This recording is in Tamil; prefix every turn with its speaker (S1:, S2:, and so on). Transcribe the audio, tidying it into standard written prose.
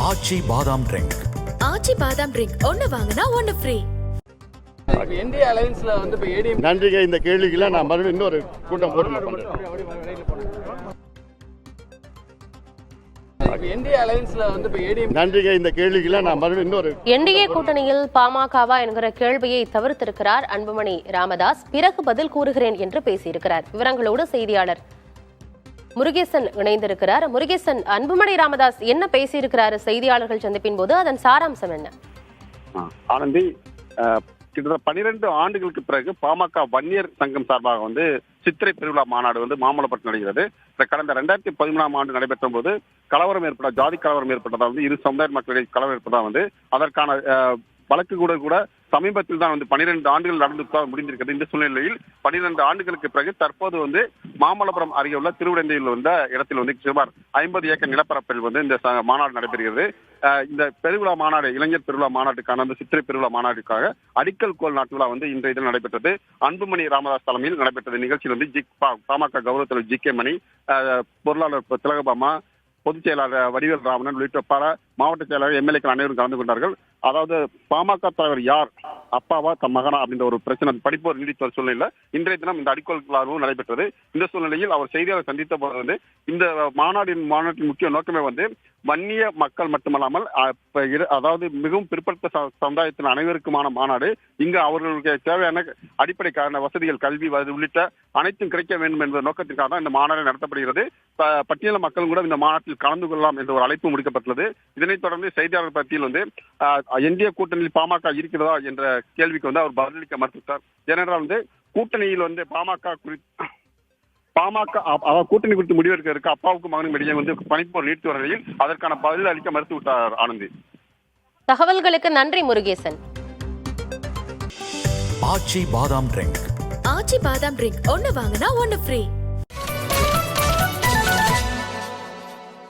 S1: ஆச்சி பாதாம் ட்ரிங்க்.
S2: ஆச்சி பாதாம் ட்ரிங்க் ஒன்னு வாங்கினா ஒன்னு ஃப்ரீ.
S3: இந்திய அலையன்ஸ்ல வந்து இப்ப ஏடிஎம்
S4: நன்றிங்க. இந்த கேள்விக்கெல்லாம் நான் மறுபடியும் இன்னொரு கூட்டம் போட்டு
S3: இந்திய அலையன்ஸ்ல வந்து இப்ப ஏடிஎம்
S4: நன்றிங்க. இந்த கேள்விக்கெல்லாம் நான் மறுபடியும் இன்னொரு
S5: என்டிஏ கூட்டணியில் பாமகவா என்கிற கேள்வியை தவிர்த்திருக்கிறார் அன்புமணி ராமதாஸ். பிறகு பதில் கூறுகிறேன் என்று பேசியிருக்கிறார். விவரங்களோடு செய்தியாளர் முருகேசன் இணைந்திருக்கிறார். முருகேசன், அன்புமணி ராமதாஸ் என்ன பேசியிருக்கிறார் செய்தியாளர்கள் சந்திப்பின் போது? அதன் சாராம்சம் என்ன?
S6: ஆனந்தி, கிட்டத்தட்ட 12 ஆண்டுகளுக்கு பிறகு பாமக வன்னியர் சங்கம் சார்பாக வந்து சித்திரை பெருவிழா மாநாடு வந்து மாமல்லபுரத்தில் நடக்கிறது. கடந்த 2013ஆம் ஆண்டு நடைபெற்ற போது கலவரம் ஜாதி கலவரம் ஏற்பட்டதா வந்து இரு சமுதாய மக்களிடையே கலவரம் ஏற்பட்டதா வந்து அதற்கான வழக்கு கூட சமீபத்தில் தான் வந்து 12 ஆண்டுகள் நடந்து முடிந்திருக்கிறது. இந்த சூழ்நிலையில் 12 ஆண்டுகளுக்கு பிறகு தற்போது வந்து மாமல்லபுரம் அருகே உள்ள திருவிடந்தையில் வந்த இடத்தில் வந்து சுமார் 50 ஏக்கர் நிலப்பரப்பில் வந்து இந்த மாநாடு நடைபெறுகிறது. இந்த பெருவிழா மாநாடு, இளைஞர் பெருவிழா மாநாட்டுக்கான அந்த சித்திரை பெருவிழா மாநாட்டுக்காக அடிக்கல் கோல் நாட்டு விழா வந்து இன்றைய தினம் நடைபெற்றது. அன்புமணி ராமதாஸ் தலைமையில் நடைபெற்றது. நிகழ்ச்சியில் வந்து பாமக கௌரவ தலைவர் ஜி.கே. மணி, பொருளாளர் திலகபாமா, பொதுச் செயலாளர் வடிவேல் ராமன் உள்ளிட்ட பல மாவட்ட செயலாளர் எம்எல்ஏக்கள் அனைவரும் கலந்து கொண்டார்கள். அதாவது பாமக தலைவர் யார், அப்பாவா தம் மகனா அப்படின்ற ஒரு பிரச்சனை படிப்போர் நீடித்த சூழ்நிலையில் இன்றைய தினம் இந்த அடிக்கோல் விழாவும் நடைபெற்றது. இந்த சூழ்நிலையில் அவர் செய்தியாளர் சந்தித்த போது வந்து இந்த மாநாட்டின் முக்கிய நோக்கமே வந்து வன்னிய மக்கள் மட்டுமல்லாமல் அதாவது மிகவும் பிற்படுத்த சமுதாயத்தின் அனைவருக்குமான மாநாடு. இங்கு அவர்களுக்கு தேவையான அடிப்படை காரண வசதிகள், கல்வி உள்ளிட்ட அனைத்தும் கிடைக்க வேண்டும் என்ற நோக்கத்திற்காக தான் இந்த மாநாடு நடத்தப்படுகிறது. பட்டியல மக்களும் கூட இந்த மாநாட்டில் கலந்து கொள்ளலாம் என்ற ஒரு அழைப்பு முடிக்கப்பட்டுள்ளது. இதனைத் தொடர்ந்து செய்தியாளர் பத்தியில் வந்து என்டிஏ கூட்டணியில் பாமக இருக்கிறதா என்ற கேள்விக்கு வந்து அவர் பதிலளிக்க மறுத்துட்டார். ஏனென்றால் வந்து கூட்டணியில் வந்து பாமக கூட்டணி குறித்து முடிவெடுக்க அப்பாவுக்கும் மகனுக்கும் இடையே வந்து பணிப்போர் நீடித்து வர நிலையில் அதற்கான பதில் அளிக்க மறுத்து விட்டார். ஆனந்தி,
S5: தகவல்களுக்கு நன்றி முருகேசன்.
S1: ஆச்சி பாதாம் ட்ரிங்க்.
S2: ஆச்சி பாதாம் ட்ரிங்க் ஒன்னு வாங்கினா ஒன்னு ஃப்ரீ.